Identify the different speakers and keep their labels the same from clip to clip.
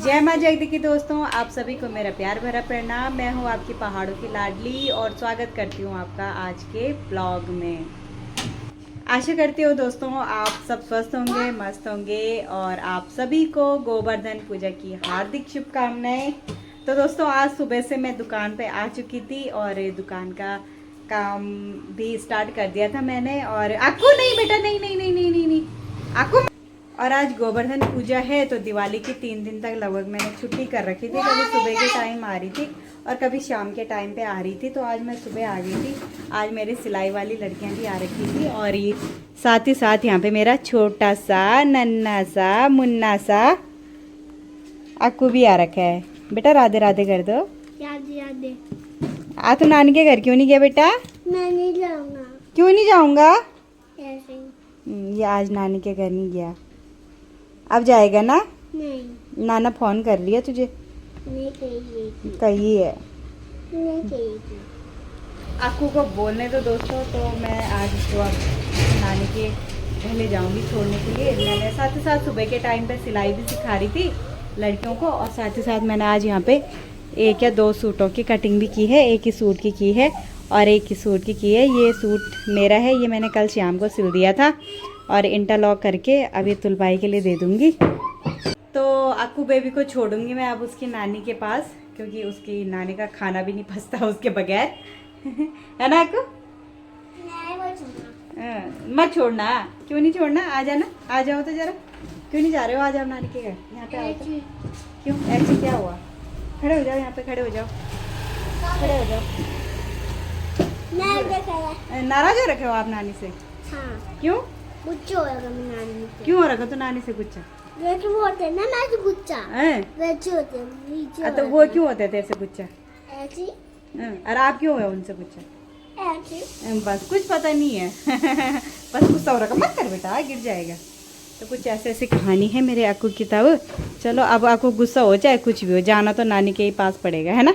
Speaker 1: जय माँ जगदी की दोस्तों, आप सभी को मेरा प्यार भरा प्रणाम। मैं हूँ आपकी पहाड़ों की लाडली और स्वागत करती हूँ आपका आज के ब्लॉग में। आशा करती हूँ दोस्तों आप सब स्वस्थ होंगे, मस्त होंगे और आप सभी को गोवर्धन पूजा की हार्दिक शुभकामनाएं। तो दोस्तों आज सुबह से मैं दुकान पे आ चुकी थी और दुकान का काम भी स्टार्ट कर दिया था मैंने। और आपको नहीं बेटा, नहीं नहीं नहीं नहीं नहीं, नहीं। आपको। और आज गोवर्धन पूजा है तो दिवाली की 3 दिन तक लगभग मैंने छुट्टी कर रखी थी। कभी सुबह के टाइम आ रही थी और कभी शाम के टाइम पे आ रही थी। तो आज मैं सुबह आ गई थी। आज मेरी सिलाई वाली लड़कियां भी आ रखी थी और ये साथ ही साथ यहाँ पे मेरा छोटा सा नन्ना सा मुन्ना सा अक्कू भी आ रखा है। बेटा राधे राधे कर दो।
Speaker 2: राधे राधे।
Speaker 1: आ तो नानी के घर क्यों नहीं गया बेटा?
Speaker 2: मैं नहीं जाऊंगा।
Speaker 1: क्यों नहीं जाऊंगा?
Speaker 2: ऐसे
Speaker 1: ये आज नानी के घर नहीं गया। अब जाएगा ना?
Speaker 2: नहीं।
Speaker 1: नाना फोन कर रही है तुझे?
Speaker 2: नहीं कही
Speaker 1: कही है।
Speaker 2: नहीं कही थी।
Speaker 1: अक्कू को बोलने दो दोस्तों। तो मैं आज इसको अब नानी के घर ले जाऊंगी छोड़ने के लिए। मैंने साथ ही साथ सुबह के टाइम पे सिलाई भी सिखा रही थी लड़कियों को और साथ ही साथ मैंने आज यहाँ पे 1 या 2 सूटों की कटिंग भी की है। एक ही सूट की है और एक ही सूट की है। ये सूट मेरा है, ये मैंने कल शाम को सिल दिया था और इंटरलॉक करके अब ये तुलबाई के लिए दे दूँगी। तो अक्कू बेबी को छोड़ूंगी मैं अब उसकी नानी के पास, क्योंकि उसकी नानी का खाना भी नहीं पचता उसके बगैर। है ना अक्कू? मत छोड़ना। क्यों नहीं छोड़ना? आ जाना, आ जाओ तो जरा। क्यों नहीं जा रहे हो? आ जाओ नानी के घर। यहाँ पे आओ तो। क्यों ऐसे क्या हुआ? खड़े हो जाओ, यहाँ पे खड़े हो जाओ, खड़े हो जाओ। नाराज हो रखे हो आप नानी से?
Speaker 2: हाँ।
Speaker 1: क्यों?
Speaker 2: गुस्सा हो रहा मैं नानी से।
Speaker 1: क्यों हो रखा तो नानी से गुस्सा?
Speaker 2: वैसे वो होते हैं ना मैं तो गुस्सा। वैसे होते हैं नीचे।
Speaker 1: तो वो क्यों होते थे ऐसे गुस्सा?
Speaker 2: ऐसी।
Speaker 1: और आप क्यों हुए उनसे गुस्सा?
Speaker 2: ऐसी।
Speaker 1: बस कुछ पता नहीं है। बस गुस्सा हो रखा। मत कर बेटा, गिर जाएगा। तो कुछ ऐसे ऐसी कहानी है मेरे अक्कू की। तब चलो अब अक्कू गुस्सा हो चाहे कुछ भी हो, जाना तो नानी के ही पास पड़ेगा, है ना?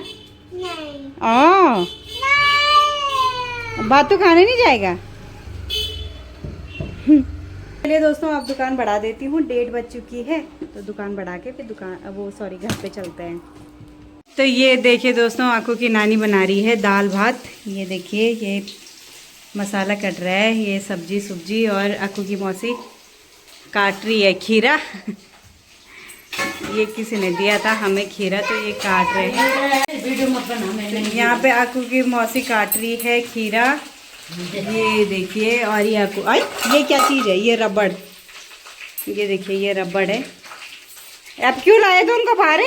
Speaker 2: नहीं।
Speaker 1: बात तो खाने नहीं जाएगा। चलिए दोस्तों अब दुकान बढ़ा देती हूँ। 1:30 बज चुकी है तो दुकान बढ़ा के फिर घर पे चलते हैं। तो ये देखिए दोस्तों अक्कू की नानी बना रही है दाल भात। ये देखिए ये मसाला कट रहा है, ये सब्जी और अक्कू की मौसी काट रही है खीरा। ये किसी ने दिया था हमें खीरा तो ये काट रहे हैं। यहाँ पे अक्कू की मौसी काट रही है खीरा। ये देखिए और ये अक्कू ये क्या चीज़ है? ये रबड़। ये देखिए ये रबड़ है। अब क्यों लाए थे उनको बाहर?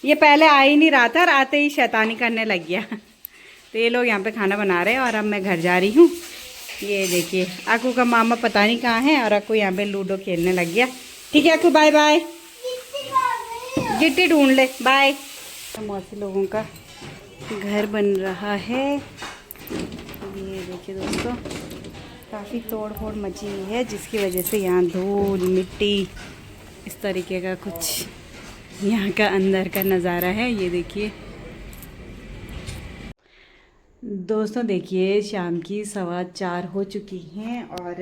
Speaker 1: ये पहले आ ही नहीं रहा था और आते ही शैतानी करने लग गया। तो ये लोग यहाँ पे खाना बना रहे हैं और अब मैं घर जा रही हूँ। ये देखिए अक्कू का मामा पता नहीं कहाँ है और अक्कू यहाँ पे लूडो खेलने लग गया। ठीक है अक्कू, बाय बाय। गिट्टी ढूंढ ले, बाय। मौसी लोगों का घर बन रहा है। ये देखिए दोस्तों काफ़ी तोड़ फोड़ मची हुई है जिसकी वजह से यहाँ धूल मिट्टी इस तरीके का कुछ यहाँ का अंदर का नज़ारा है। ये देखिए दोस्तों, देखिए शाम की 4:15 हो चुकी हैं और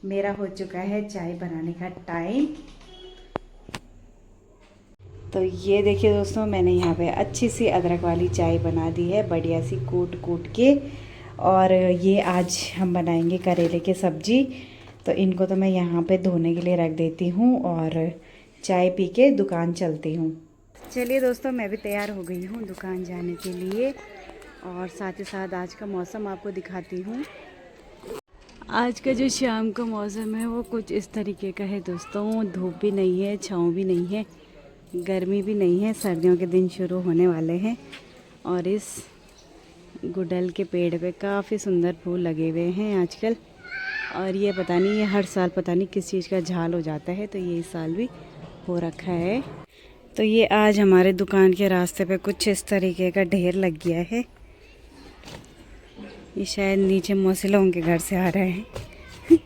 Speaker 1: मेरा हो चुका है चाय बनाने का टाइम। तो ये देखिए दोस्तों मैंने यहाँ पे अच्छी सी अदरक वाली चाय बना दी है, बढ़िया सी कूट के। और ये आज हम बनाएंगे करेले की सब्ज़ी। तो इनको तो मैं यहाँ पे धोने के लिए रख देती हूँ और चाय पी के दुकान चलती हूँ। चलिए दोस्तों मैं भी तैयार हो गई हूँ दुकान जाने के लिए और साथ ही साथ आज का मौसम आपको दिखाती हूँ। आज का जो शाम का मौसम है वो कुछ इस तरीके का है दोस्तों। धूप भी नहीं है, छाँव भी नहीं है, गर्मी भी नहीं है। सर्दियों के दिन शुरू होने वाले हैं और इस गुड़हल के पेड़ पे काफ़ी सुंदर फूल लगे हुए हैं आजकल। और ये पता नहीं, ये हर साल पता नहीं किस चीज़ का झाल हो जाता है, तो ये इस साल भी हो रखा है। तो ये आज हमारे दुकान के रास्ते पे कुछ इस तरीके का ढेर लग गया है। ये शायद नीचे मौसी लोगों के घर से आ रहे हैं।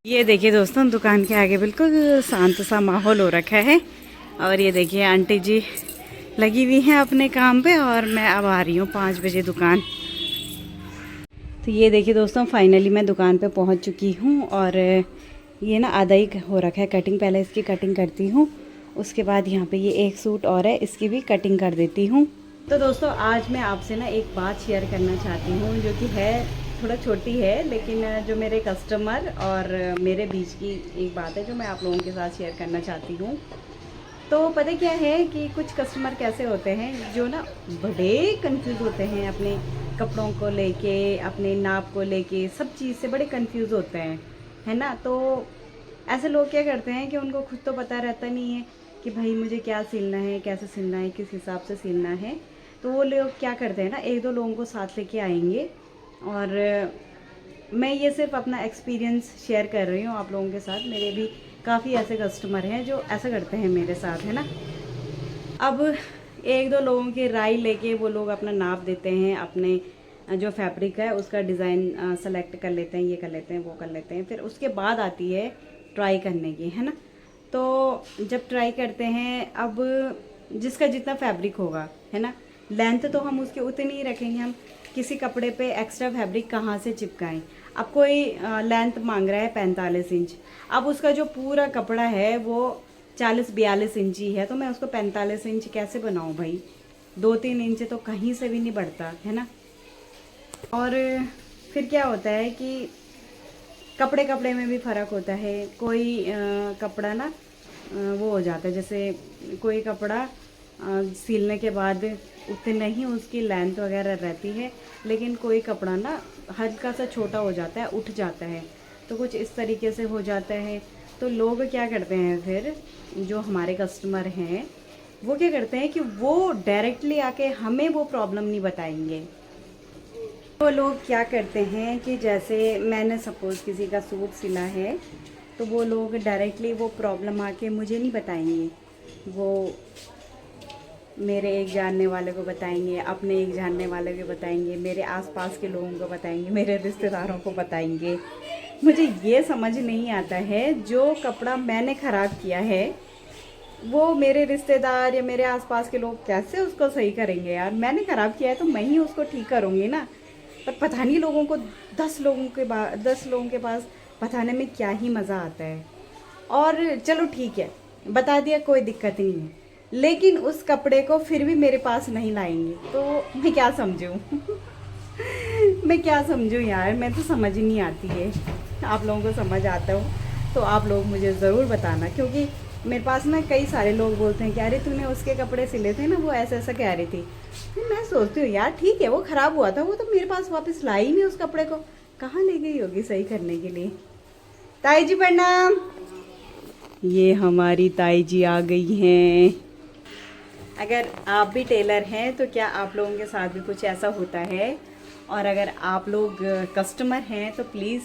Speaker 1: ये देखिए दोस्तों दुकान के आगे बिल्कुल शांत सा माहौल हो रखा है। और ये देखिए आंटी जी लगी हुई हैं अपने काम पे और मैं अब आ रही हूँ 5 बजे दुकान। तो ये देखिए दोस्तों फाइनली मैं दुकान पे पहुँच चुकी हूँ और ये ना आधा ही हो रखा है कटिंग। पहले इसकी कटिंग करती हूँ उसके बाद यहाँ पे ये एक सूट और है, इसकी भी कटिंग कर देती हूँ। तो दोस्तों आज मैं आपसे ना एक बात शेयर करना चाहती हूँ जो कि है थोड़ा छोटी है, लेकिन जो मेरे कस्टमर और मेरे बीच की एक बात है जो मैं आप लोगों के साथ शेयर करना चाहती हूँ। तो पता क्या है कि कुछ कस्टमर कैसे होते हैं जो ना बड़े कंफ्यूज होते हैं अपने कपड़ों को लेके, अपने नाप को लेके, सब चीज़ से बड़े कंफ्यूज होते हैं, है ना। तो ऐसे लोग क्या करते हैं कि उनको खुद तो पता रहता नहीं है कि भाई मुझे क्या सिलना है, कैसे सिलना है, किस हिसाब से सिलना है। तो वो लोग क्या करते हैं ना, एक दो लोगों को साथ लेके आएंगे। और मैं ये सिर्फ अपना एक्सपीरियंस शेयर कर रही हूँ आप लोगों के साथ। मेरे भी काफ़ी ऐसे कस्टमर हैं जो ऐसा करते हैं मेरे साथ, है ना। अब एक दो लोगों की राय लेके वो लोग अपना नाप देते हैं, अपने जो फैब्रिक है उसका डिज़ाइन सेलेक्ट कर लेते हैं, ये कर लेते हैं, वो कर लेते हैं। फिर उसके बाद आती है ट्राई करने की, है ना। तो जब ट्राई करते हैं, अब जिसका जितना फैब्रिक होगा, है ना, लेंथ तो हम उसकी उतनी ही रखेंगे। हम किसी कपड़े पे एक्स्ट्रा फैब्रिक कहाँ से चिपकाएं। अब कोई लेंथ मांग रहा है 45 इंच, अब उसका जो पूरा कपड़ा है वो 40-42 इंची है, तो मैं उसको 45 इंच कैसे बनाऊं भाई। 2-3 इंच तो कहीं से भी नहीं बढ़ता, है ना। और फिर क्या होता है कि कपड़े कपड़े में भी फ़र्क होता है। कोई कपड़ा ना वो हो जाता है, जैसे कोई कपड़ा सिलने के बाद उतने ही उसकी लेंथ वगैरह रहती है, लेकिन कोई कपड़ा ना हल्का सा छोटा हो जाता है, उठ जाता है। तो कुछ इस तरीके से हो जाता है। तो लोग क्या करते हैं, फिर जो हमारे कस्टमर हैं वो क्या करते हैं कि वो डायरेक्टली आके हमें वो प्रॉब्लम नहीं बताएंगे। वो लोग क्या करते हैं कि जैसे मैंने सपोज़ किसी का सूट सिला है, तो वो लोग डायरेक्टली वो प्रॉब्लम आके मुझे नहीं बताएंगे। वो मेरे एक जानने वाले को बताएंगे, अपने एक जानने वाले को बताएंगे, मेरे आसपास के लोगों को बताएंगे, मेरे रिश्तेदारों को बताएंगे। मुझे ये समझ नहीं आता है, जो कपड़ा मैंने ख़राब किया है वो मेरे रिश्तेदार या मेरे आसपास के लोग कैसे उसको सही करेंगे। यार मैंने ख़राब किया है तो मैं ही उसको ठीक करूँगी ना। पर पता नहीं लोगों को 10 लोगों के पास बताने में क्या ही मज़ा आता है। और चलो ठीक है, बता दिया, कोई दिक्कत नहीं है, लेकिन उस कपड़े को फिर भी मेरे पास नहीं लाएंगे तो मैं क्या समझूं। मैं क्या समझूं यार, मैं तो समझ ही नहीं आती है। आप लोगों को समझ आता हो तो आप लोग मुझे ज़रूर बताना, क्योंकि मेरे पास ना कई सारे लोग बोलते हैं कि अरे तूने उसके कपड़े सिले थे ना, वो ऐसा ऐसा कह रही थी। फिर मैं सोचती हूँ यार ठीक है, वो ख़राब हुआ था, वो तो मेरे पास वापस लाई ही नहीं उस कपड़े को, कहाँ ले गई होगी सही करने के लिए। ताई जी प्रणाम। ये हमारी ताई जी आ गई हैं। अगर आप भी टेलर हैं तो क्या आप लोगों के साथ भी कुछ ऐसा होता है? और अगर आप लोग कस्टमर हैं तो प्लीज़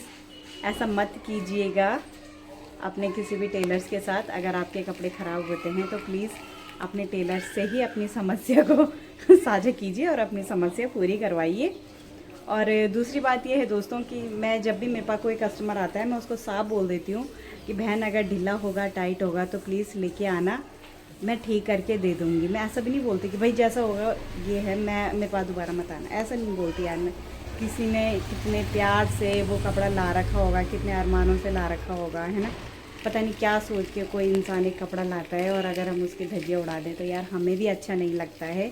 Speaker 1: ऐसा मत कीजिएगा अपने किसी भी टेलर्स के साथ। अगर आपके कपड़े ख़राब होते हैं तो प्लीज़ अपने टेलर से ही अपनी समस्या को साझा कीजिए और अपनी समस्या पूरी करवाइए। और दूसरी बात यह है दोस्तों कि मैं जब भी मेरे पास कोई कस्टमर आता है मैं उसको साफ बोल देती हूँ कि बहन अगर ढीला होगा, टाइट होगा तो प्लीज़ लेके आना, मैं ठीक करके दे दूँगी। मैं ऐसा भी नहीं बोलती कि भाई जैसा होगा ये है, मैं मेरे पास दोबारा मत आना, ऐसा नहीं बोलती यार मैं। किसी ने कितने प्यार से वो कपड़ा ला रखा होगा, कितने अरमानों से ला रखा होगा, है ना। पता नहीं क्या सोच के कोई इंसान एक कपड़ा लाता है और अगर हम उसकी धज्जियाँ उड़ा दें तो यार हमें भी अच्छा नहीं लगता है।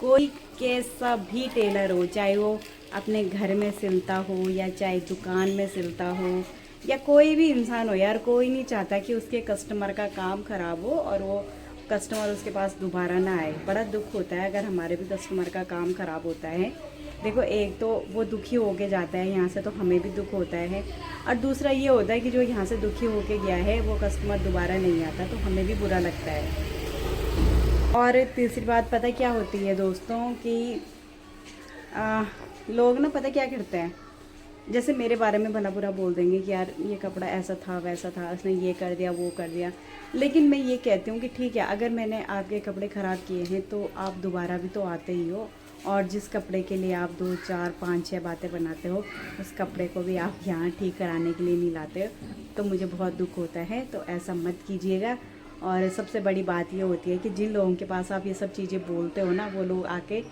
Speaker 1: कोई कैसा भी टेलर हो, चाहे वो अपने घर में सिलता हो या चाहे दुकान में सिलता हो या कोई भी इंसान हो, यार कोई नहीं चाहता कि उसके कस्टमर का काम ख़राब हो और वो कस्टमर उसके पास दोबारा ना आए। बड़ा दुख होता है अगर हमारे भी कस्टमर का काम ख़राब होता है। देखो एक तो वो दुखी होके जाता है यहाँ से, तो हमें भी दुख होता है, और दूसरा ये होता है कि जो यहाँ से दुखी होके गया है वो कस्टमर दोबारा नहीं आता, तो हमें भी बुरा लगता है। और तीसरी बात पता क्या होती है दोस्तों कि लोग ना पता क्या करते हैं, जैसे मेरे बारे में भला बुरा बोल देंगे कि यार ये कपड़ा ऐसा था वैसा था, उसने ये कर दिया वो कर दिया। लेकिन मैं ये कहती हूँ कि ठीक है, अगर मैंने आपके कपड़े ख़राब किए हैं तो आप दोबारा भी तो आते ही हो, और जिस कपड़े के लिए आप 2, 4, 5, 6 बातें बनाते हो उस कपड़े को भी आप यहाँ ठीक कराने के लिए नहीं लाते हो, तो मुझे बहुत दुख होता है। तो ऐसा मत कीजिएगा। और सबसे बड़ी बात ये होती है कि जिन लोगों के पास आप ये सब चीज़ें बोलते हो ना, वो लोग आके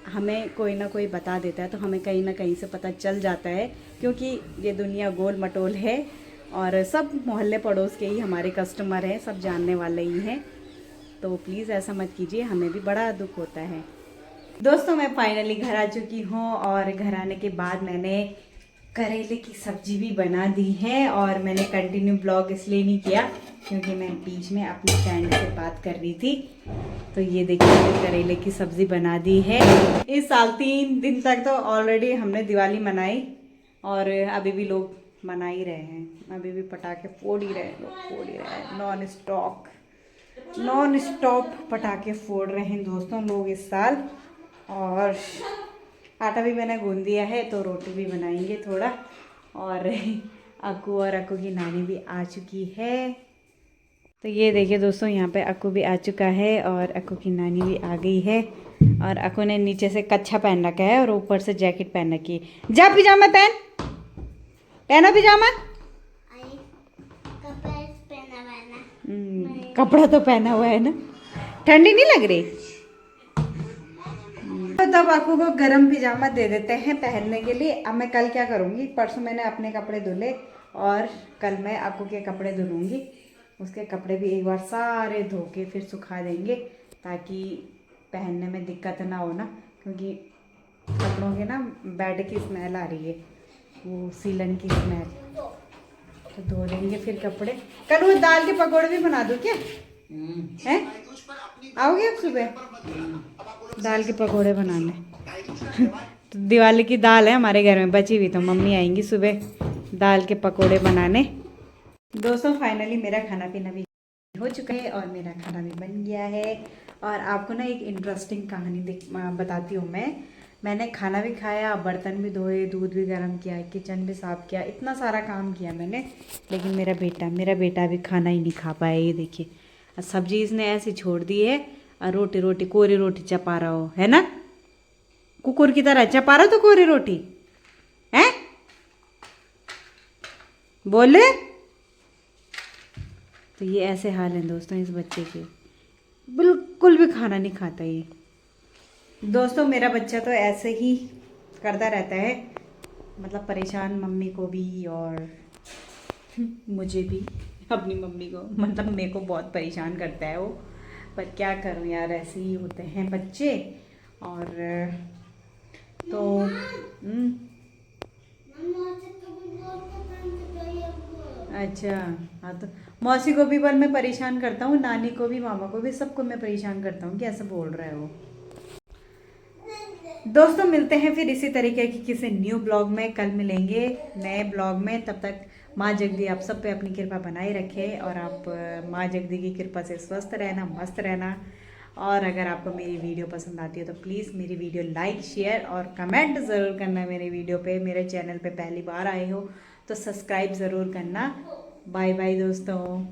Speaker 1: हमें कोई ना कोई बता देता है, तो हमें कहीं ना कहीं से पता चल जाता है, क्योंकि ये दुनिया गोल मटोल है और सब मोहल्ले पड़ोस के ही हमारे कस्टमर हैं, सब जानने वाले ही हैं, तो प्लीज़ ऐसा मत कीजिए, हमें भी बड़ा दुख होता है। दोस्तों मैं फाइनली घर आ चुकी हूँ और घर आने के बाद मैंने करेले की सब्जी भी बना दी है। और मैंने कंटिन्यू ब्लॉग इसलिए नहीं किया क्योंकि मैं बीच में अपनी फ्रेंड से बात कर रही थी। तो ये देखिए करेले की सब्जी बना दी है। इस साल 3 दिन तक तो ऑलरेडी हमने दिवाली मनाई और अभी भी लोग मना ही रहे हैं, अभी भी पटाखे फोड़ ही रहे हैं, लोग फोड़ ही रहे हैं, नॉन स्टॉप पटाखे फोड़ रहे हैं दोस्तों लोग इस साल। और आटा भी मैंने गूंद दिया है तो रोटी भी बनाएंगे थोड़ा। और अक्कू की नानी भी आ चुकी है। तो ये देखिए दोस्तों यहाँ पे अक्कू भी आ चुका है और अक्कू की नानी भी आ गई है। और अक्कू ने नीचे से कच्छा पहन रखा है और ऊपर से जैकेट पहन रखी है। जा पिजामा पहनो पिजामा। कपड़ा तो पहना हुआ है ना, ठंडी नहीं लग रही? तो तब अक्कू को गरम पिजामा दे देते हैं पहनने के लिए। अब मैं कल क्या करूँगी, परसों मैंने अपने कपड़े धुले और कल मैं अक्कू के कपड़े धुलूँगी। उसके कपड़े भी एक बार सारे धो के फिर सुखा देंगे ताकि पहनने में दिक्कत ना हो ना, क्योंकि कपड़ों के ना बेड की स्मेल आ रही है, वो सीलन की स्मेल। तो धो देंगे फिर कपड़े। कल वो दाल के पकौड़े भी बना दूँ क्या? हैं आओगे आप सुबह दाल के पकौड़े बनाने? तो दिवाली की दाल है हमारे घर में बची हुई, तो मम्मी आएंगी सुबह दाल के पकौड़े बनाने। दोस्तों फाइनली मेरा खाना पीना भी हो चुका है और मेरा खाना भी बन गया है। और आपको ना एक इंटरेस्टिंग कहानी बताती हूँ। मैंने खाना भी खाया, बर्तन भी धोए, दूध भी गर्म किया, किचन भी साफ़ किया, इतना सारा काम किया मैंने। लेकिन मेरा बेटा भी खाना ही नहीं खा पाया। ये देखिए सब्जी इसने ऐसी छोड़ दी है और रोटी कोरी रोटी चपा रहा हो, है ना? कुकुर की तरह चपा रहा तो कोरी रोटी है, बोले। तो ये ऐसे हाल है दोस्तों इस बच्चे के, बिल्कुल भी खाना नहीं खाता ये। दोस्तों मेरा बच्चा तो ऐसे ही करता रहता है, मतलब परेशान मम्मी को भी और मुझे भी, अपनी मम्मी को, मतलब मेरे को बहुत परेशान करता है वो। पर क्या करूं यार, ऐसे ही होते हैं बच्चे। और तो अच्छा हाँ, तो मौसी को भी पर मैं परेशान करता हूँ, नानी को भी, मामा को भी, सबको मैं परेशान करता हूँ कि ऐसा बोल रहा है वो। दोस्तों मिलते हैं फिर इसी तरीके की किसी न्यू ब्लॉग में, कल मिलेंगे नए ब्लॉग में। तब तक माँ जगदी आप सब पे अपनी कृपा बनाए रखे और आप माँ जगदी की कृपा से स्वस्थ रहना, मस्त रहना। और अगर आपको मेरी वीडियो पसंद आती है तो प्लीज़ मेरी वीडियो लाइक, शेयर और कमेंट ज़रूर करना मेरे वीडियो पे। मेरे चैनल पे पहली बार आए हो तो सब्सक्राइब ज़रूर करना। बाय बाय दोस्तों।